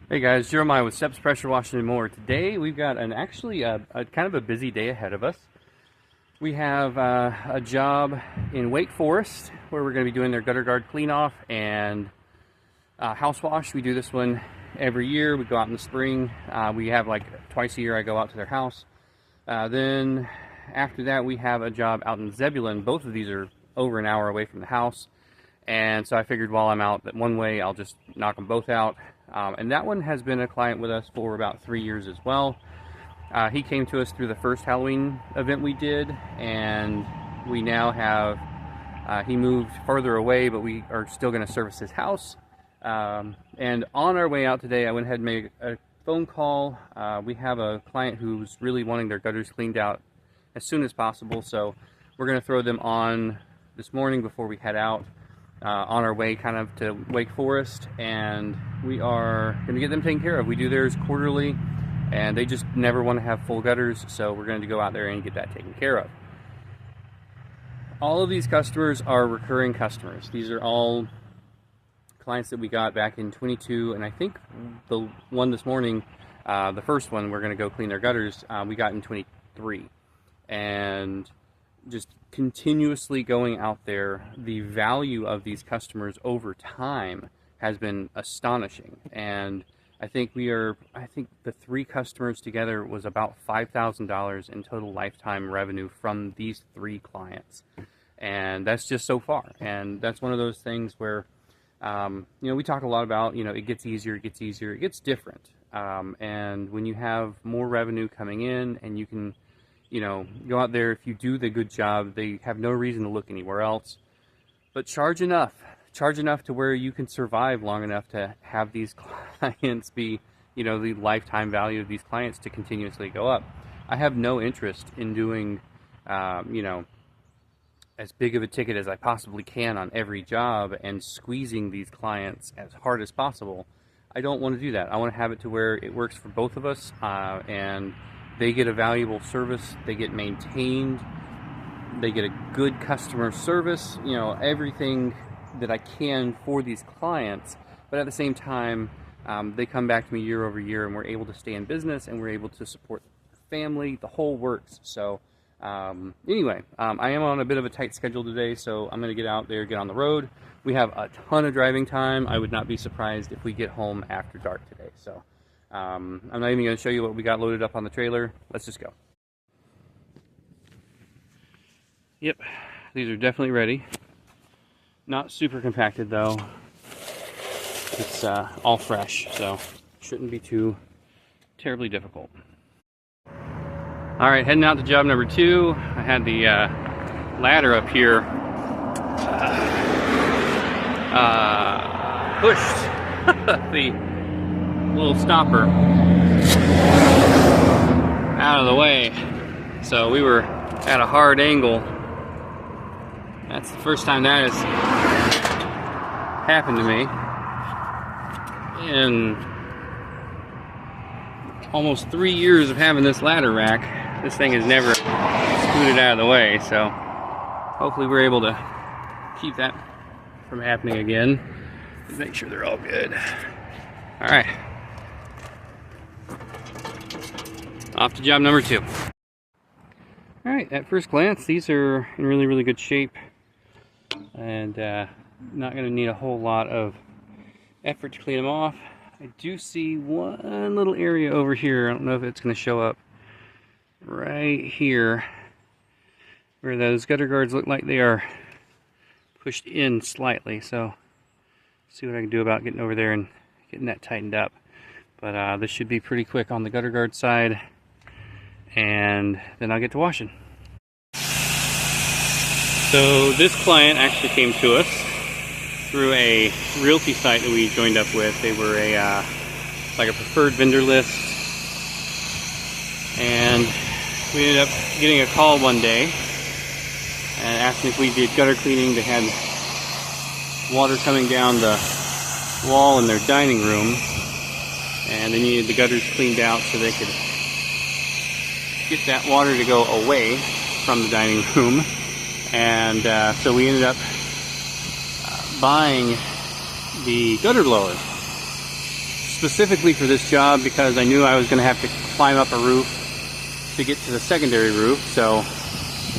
Hey guys, Jeremiah with Steps Pressure Washing and More. Today we've got actually a kind of a busy day ahead of us. We have a job in Wake Forest where we're going to be doing their gutter guard clean off and house wash. We do this one every year. We go out in the spring. We have like twice a year I go out to their house. Then after that we have a job out in Zebulon. Both of these are over an hour away from the house. And so I figured while I'm out that one way I'll just knock them both out. And that one has been a client with us for about 3 years as well. He came to us through the first Halloween event we did, and we now have, he moved further away, but we are still going to service his house. And on our way out today, I went ahead and made a phone call. We have a client who's really wanting their gutters cleaned out as soon as possible, so we're going to throw them on this morning before we head out. On our way kind of to Wake Forest, and we are going to get them taken care of. We do theirs quarterly, and they just never want to have full gutters, so we're going to go out there and get that taken care of. All of these customers are recurring customers. These are all clients that we got back in 22, and I think the one this morning, the first one, we're going to go clean their gutters, we got in 23. And just continuously going out there, the value of these customers over time has been astonishing. And I think the 3 customers together was about $5,000 in total lifetime revenue from these 3 clients. And that's just so far. And that's one of those things where, we talk a lot about, it gets easier, it gets different. And when you have more revenue coming in and you can go out there, if you do the good job, they have no reason to look anywhere else. But charge enough to where you can survive long enough to have these clients be, the lifetime value of these clients to continuously go up. I have no interest in doing, as big of a ticket as I possibly can on every job and squeezing these clients as hard as possible. I don't want to do that. I want to have it to where it works for both of us, and they get a valuable service, they get maintained, they get a good customer service, everything that I can for these clients. But at the same time, they come back to me year over year, and we're able to stay in business, and we're able to support the family, the whole works. So anyway, I am on a bit of a tight schedule today, so I'm going to get out there, get on the road. We have a ton of driving time. I would not be surprised if we get home after dark today. So I'm not even going to show you what we got loaded up on the trailer. Let's just go. Yep, these are definitely ready. Not super compacted though. It's all fresh, so shouldn't be too terribly difficult. Alright, heading out to job number 2. I had the ladder up here pushed the little stopper out of the way, so we were at a hard angle. That's the first time that has happened to me in almost 3 years of having this ladder rack. This thing has never scooted out of the way, so hopefully we're able to keep that from happening again. Make sure they're all good. Alright, off to job number 2. Alright, at first glance, these are in really, really good shape, and not going to need a whole lot of effort to clean them off. I do see one little area over here. I don't know if it's going to show up right here, where those gutter guards look like they are pushed in slightly. So, see what I can do about getting over there and getting that tightened up. But this should be pretty quick on the gutter guard side, and then I'll get to washing. So this client actually came to us through a realty site that we joined up with. They were like a preferred vendor list, and we ended up getting a call one day and asking if we did gutter cleaning. They had water coming down the wall in their dining room, and they needed the gutters cleaned out so they could get that water to go away from the dining room. And so we ended up buying the gutter blower. specifically for this job because I knew I was going to have to climb up a roof to get to the secondary roof, so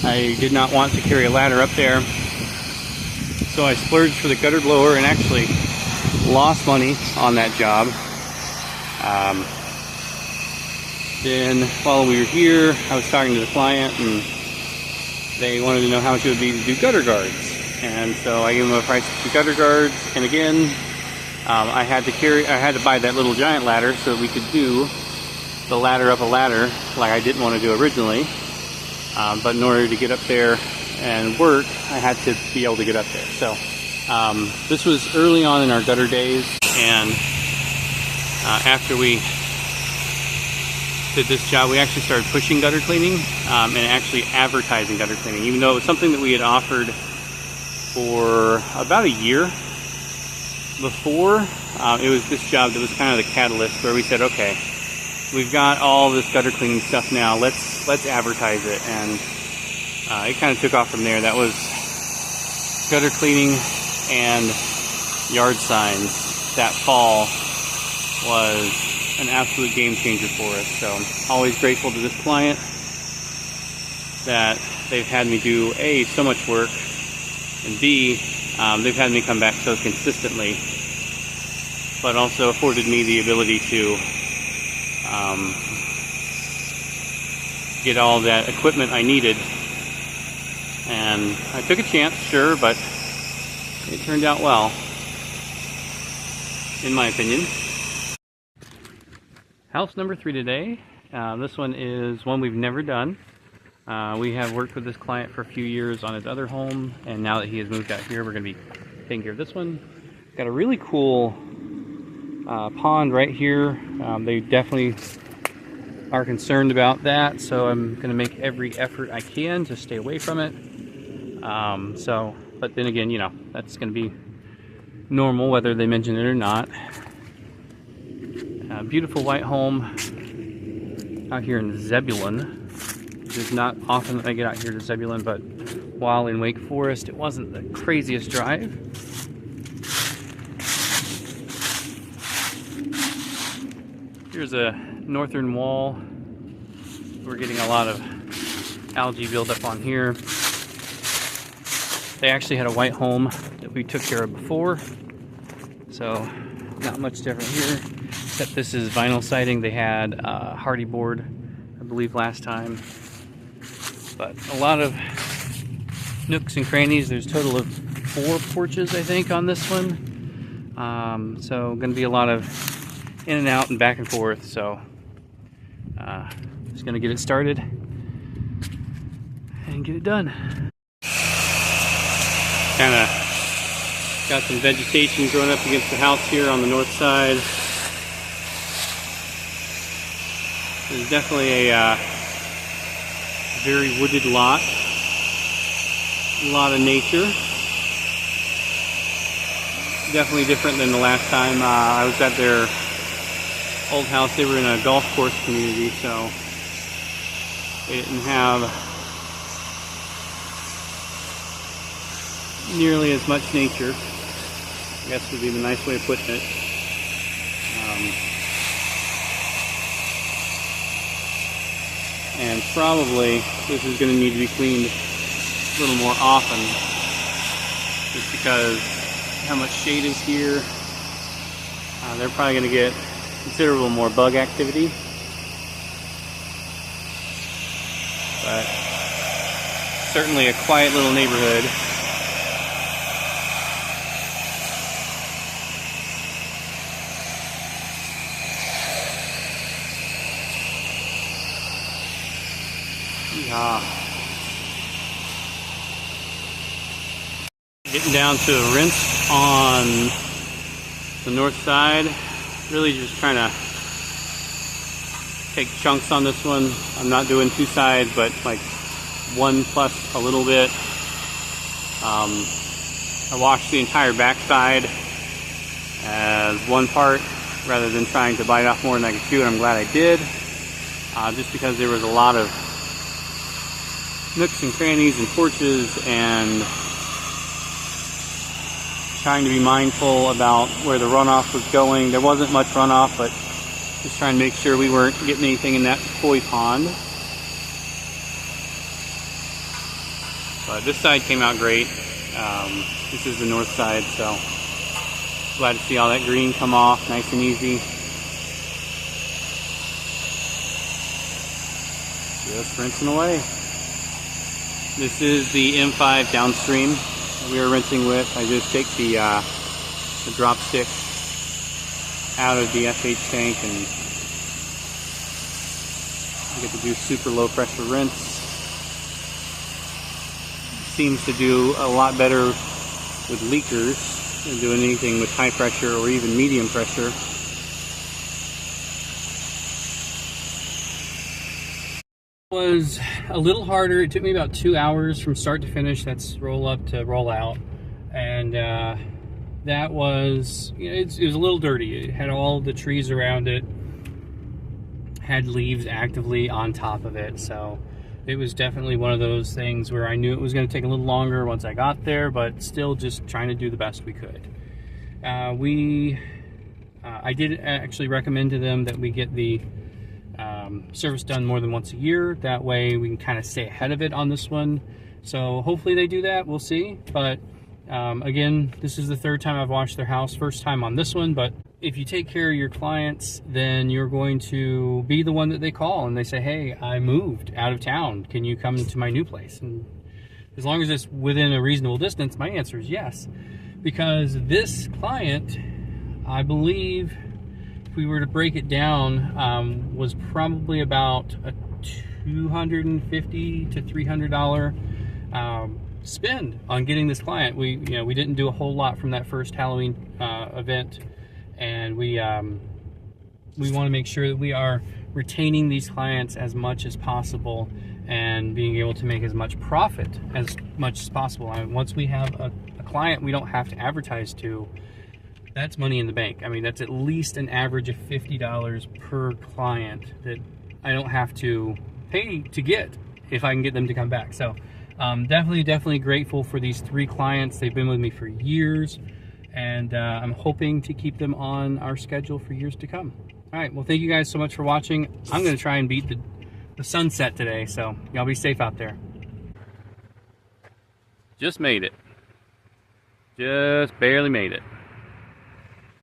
I did not want to carry a ladder up there. So I splurged for the gutter blower and actually lost money on that job. Then while we were here, I was talking to the client and they wanted to know how much it would be to do gutter guards. And so I gave them a price for gutter guards, and again, I had to buy that little giant ladder so that we could do the ladder up a ladder like I didn't want to do originally. But in order to get up there and work, I had to be able to get up there. So this was early on in our gutter days, and after we did this job, we actually started pushing gutter cleaning and actually advertising gutter cleaning, even though it was something that we had offered for about a year before. It was this job that was kind of the catalyst where we said, okay, we've got all this gutter cleaning stuff now, let's advertise it. And it kind of took off from there. That was gutter cleaning and yard signs that fall was an absolute game changer for us. So I'm always grateful to this client that they've had me do A, so much work, and B, they've had me come back so consistently, but also afforded me the ability to get all that equipment I needed. And I took a chance, sure, but it turned out well, in my opinion. House number 3 today. This one is one we've never done. We have worked with this client for a few years on his other home, and now that he has moved out here, we're going to be taking care of this one. Got a really cool pond right here. They definitely are concerned about that, so I'm going to make every effort I can to stay away from it. But then again, you know, that's going to be normal whether they mention it or not. Beautiful white home out here in Zebulon. It is not often that I get out here to Zebulon, but while in Wake Forest, it wasn't the craziest drive. Here's a northern wall. We're getting a lot of algae buildup on here. They actually had a white home that we took care of before, so not much different here, except this is vinyl siding. They had hardy board, I believe, last time. But a lot of nooks and crannies. There's a total of 4 porches, I think, on this one. So going to be a lot of in and out and back and forth. So just going to get it started and get it done. Kind of got some vegetation growing up against the house here on the north side. There's definitely a very wooded lot. A lot of nature. Definitely different than the last time I was at their old house. They were in a golf course community, so they didn't have nearly as much nature, I guess would be the nice way of putting it. And probably this is going to need to be cleaned a little more often, just because how much shade is here. They're probably going to get considerable more bug activity, but certainly a quiet little neighborhood. Getting down to a rinse on the north side. Really just trying to take chunks on this one. I'm not doing 2 sides, but like 1 plus a little bit. I washed the entire back side as 1 part rather than trying to bite off more than I could chew, and I'm glad I did. Just because there was a lot of nooks and crannies and porches and trying to be mindful about where the runoff was going. There wasn't much runoff, but just trying to make sure we weren't getting anything in that koi pond. But this side came out great. This is the north side, so glad to see all that green come off nice and easy. Just rinsing away. This is the M5 downstream that we were rinsing with. I just take the drop stick out of the FH tank and I get to do super low pressure rinse. Seems to do a lot better with leakers than doing anything with high pressure or even medium pressure. Was a little harder. It took me about 2 hours from start to finish. That's roll up to roll out, and that was, you know, it was a little dirty. It had all the trees around it, had leaves actively on top of it, so it was definitely one of those things where I knew it was going to take a little longer once I got there, but still just trying to do the best we could. I did actually recommend to them that we get the service done more than once a year. That way we can kind of stay ahead of it on this one. So hopefully they do that. We'll see. But again, this is the third time I've washed their house. First time on this one. But if you take care of your clients, then you're going to be the one that they call and they say, hey, I moved out of town. Can you come to my new place? And as long as it's within a reasonable distance, my answer is yes. Because this client, I believe, if we were to break it down, was probably about a $250 to $300 spend on getting this client. We didn't do a whole lot from that first Halloween event, and we want to make sure that we are retaining these clients as much as possible and being able to make as much profit as much as possible. I mean, once we have a client we don't have to advertise to, that's money in the bank. I mean, that's at least an average of $50 per client that I don't have to pay to get if I can get them to come back. So definitely grateful for these 3 clients. They've been with me for years, and I'm hoping to keep them on our schedule for years to come. All right, well, thank you guys so much for watching. I'm going to try and beat the sunset today, so y'all be safe out there. Just made it. Just barely made it.